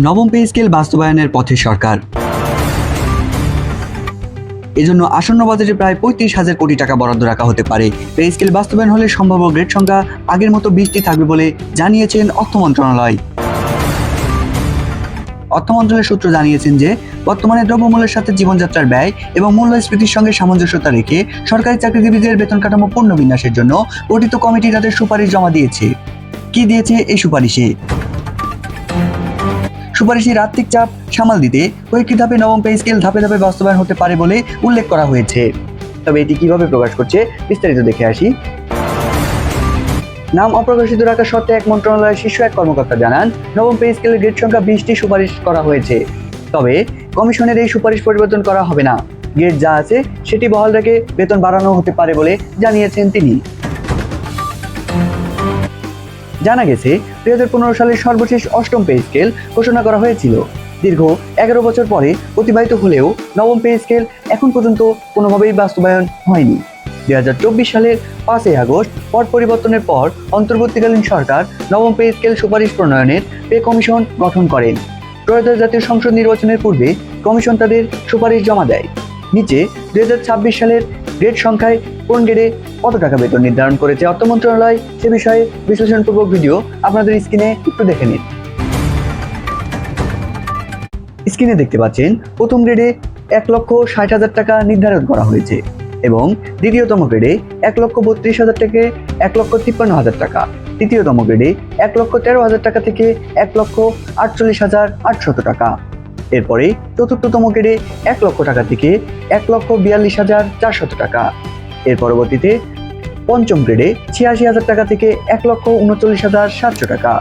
নবম pay scale বাস্তবায়নের পথে সরকার। এজন্য আসন্ন বাজেটে প্রায় ৩৫,০০০ কোটি টাকা বরাদ্দ রাখা হতে পারে। পে স্কেল বাস্তবায়ন হলে সম্ভাব্য গ্রেড সংখ্যা আগের মতো ২০টি থাকবে বলে জানিয়েছেন অর্থ মন্ত্রণালয়। অর্থ মন্ত্রণালয়ের সূত্র জানিয়েছেন যে বর্তমানে দ্রব্যমূল্যের সাথে জীবনযাত্রার ব্যয় এবং মূল্যস্ফীতির সঙ্গে সামঞ্জস্যতা রেখে সরকারি চাকরিজীবীদের বেতন কাঠামো পুনর্বিন্যাসের জন্য গঠিত কমিটি তাদের সুপারিশ জমা দিয়েছে। কি দিয়েছে এই সুপারিশে? সুপারিশের আর্থিক চাপ সামাল দিতে কয়েকটি ধাপে নবম পে স্কেল ধাপে ধাপে বাস্তবায়ন হতে পারে বলে উল্লেখ করা হয়েছে। তবে এটি কিভাবে প্রকাশ করছে বিস্তারিত দেখে আসি। নাম অপ্রকাশিত রাখার শর্তে এক মন্ত্রণালয়ের শীর্ষ এক কর্মকর্তা জানান, নবম পে স্কেলের গ্রেড সংখ্যা 20টি সুপারিশ করা হয়েছে। তবে কমিশনের এই সুপারিশ পরিবর্তন করা হবে না। গ্রেড যা আছে সেটি বহাল রেখে বেতন বাড়ানো হতে পারে বলে জানিয়েছেন তিনি। জানা গেছে 2015 সালের সর্বশেষ অষ্টম পে স্কেল ঘোষণা করা হয়েছিল। দীর্ঘ 11 বছর পরে অতিবাহিত হলেও নবম পে স্কেল এখন পর্যন্ত কোনোভাবেই বাস্তবায়ন হয়নি। 2024 সালের 5 আগস্ট পট পরিবর্তনের পর অন্তর্বর্তীকালীন সরকার নবম পে স্কেল সুপারিশ প্রণয়নের পে কমিশন গঠন করেন। ত্রয়োদশ জাতীয় সংসদ নির্বাচনের পূর্বে কমিশন তাদের সুপারিশ জমা দেয়। নিচে 2026 সালের গ্রেড সংখ্যায় কোন গ্রেডে কত টাকা বেতন নির্ধারণ করেছে অর্থ মন্ত্রণালয় সে বিষয়ে বিশ্লেষণপূর্বক ভিডিও আপনাদের স্ক্রিনে একটু দেখে নিন। স্ক্রিনে দেখতে পাচ্ছেন প্রথম গ্রেডে 1,60,000 টাকা নির্ধারণ করা হয়েছে এবং দ্বিতীয়তম গ্রেডে 1,32,000 থেকে 1,53,000 টাকা, তৃতীয়তম গ্রেডে 1,13,000 টাকা থেকে 1,48,800 টাকা। এরপরে চতুর্থতম গ্রেডে 1 লক্ষ টাকা থেকে 1,42,400 টাকা। এর পরবর্তীতে পঞ্চম গ্রেডে 86,000 টাকা থেকে 1,39,700 টাকা।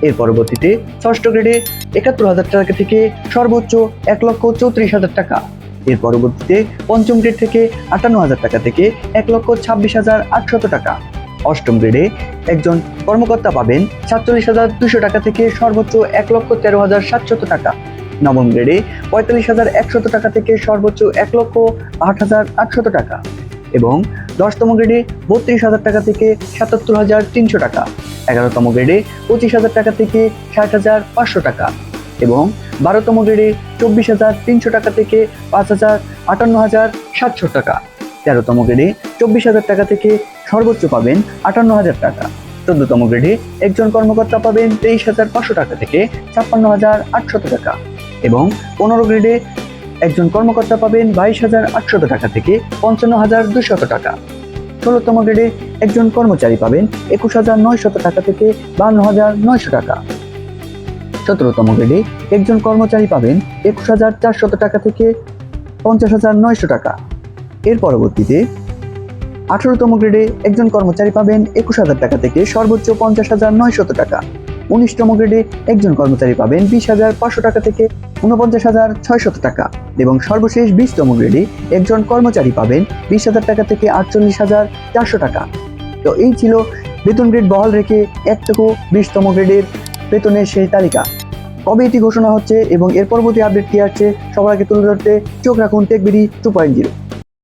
এর পরবর্তীতে ষষ্ঠ গ্রেডে 71,000 টাকা থেকে সর্বোচ্চ 1,34,000 টাকা। এর পরবর্তীতে পঞ্চম গ্রেড থেকে 58,000 টাকা থেকে 1,26,800 টাকা। অষ্টম গ্রেডে একজন কর্মকর্তা পাবেন 47,200 টাকা থেকে সর্বোচ্চ 1,13,700 টাকা। নবম গ্রেডে 45,100 টাকা থেকে সর্বোচ্চ 1,08,800 টাকা এবং 10তম গ্রেডে 32,000 টাকা থেকে 77,300 টাকা। 11তম গ্রেডে 25,000 টাকা থেকে 60,500 টাকা এবং 12তম গ্রেডে 24,300 টাকা থেকে 58,700 টাকা। 13তম গ্রেডে 24,000 টাকা থেকে সর্বোচ্চ পাবেন 58,000 টাকা। 14তম গ্রেডে একজন কর্মকর্তা পাবেন 23,500 টাকা থেকে 56,800 টাকা এবং 15 গ্রেডে একজন কর্মকর্তা পাবেন 22,800 টাকা থেকে 55,200 টাকা। 16তম গ্রেডে একজন কর্মচারী পাবেন 21,900 টাকা থেকে 52,900 টাকা। 17তম গ্রেডে একজন কর্মচারী পাবেন 21,400 টাকা থেকে 50,900 টাকা। এর পরবর্তীতে 18তম গ্রেডে একজন কর্মচারী পাবেন 21,000 টাকা থেকে সর্বোচ্চ 50,900 টাকা। 19তম গ্রেডে একজন কর্মচারী পাবেন 20,500 টাকা থেকে 49,600 টাকা এবং সর্বশেষ 20তম গ্রেডে একজন কর্মচারী পাবেন 20,000 টাকা থেকে 48,400 টাকা। তো এই ছিল বেতন গ্রেড বহাল রেখে 1 থেকে 20তম গ্রেডের বেতনের সেই তালিকা। কবে এটি ঘোষণা হচ্ছে এবং এর পরবর্তী আপডেট কি আসছে সবার আগে তুলে ধরতে চোখ রাখুন টেকবিডি 2.0।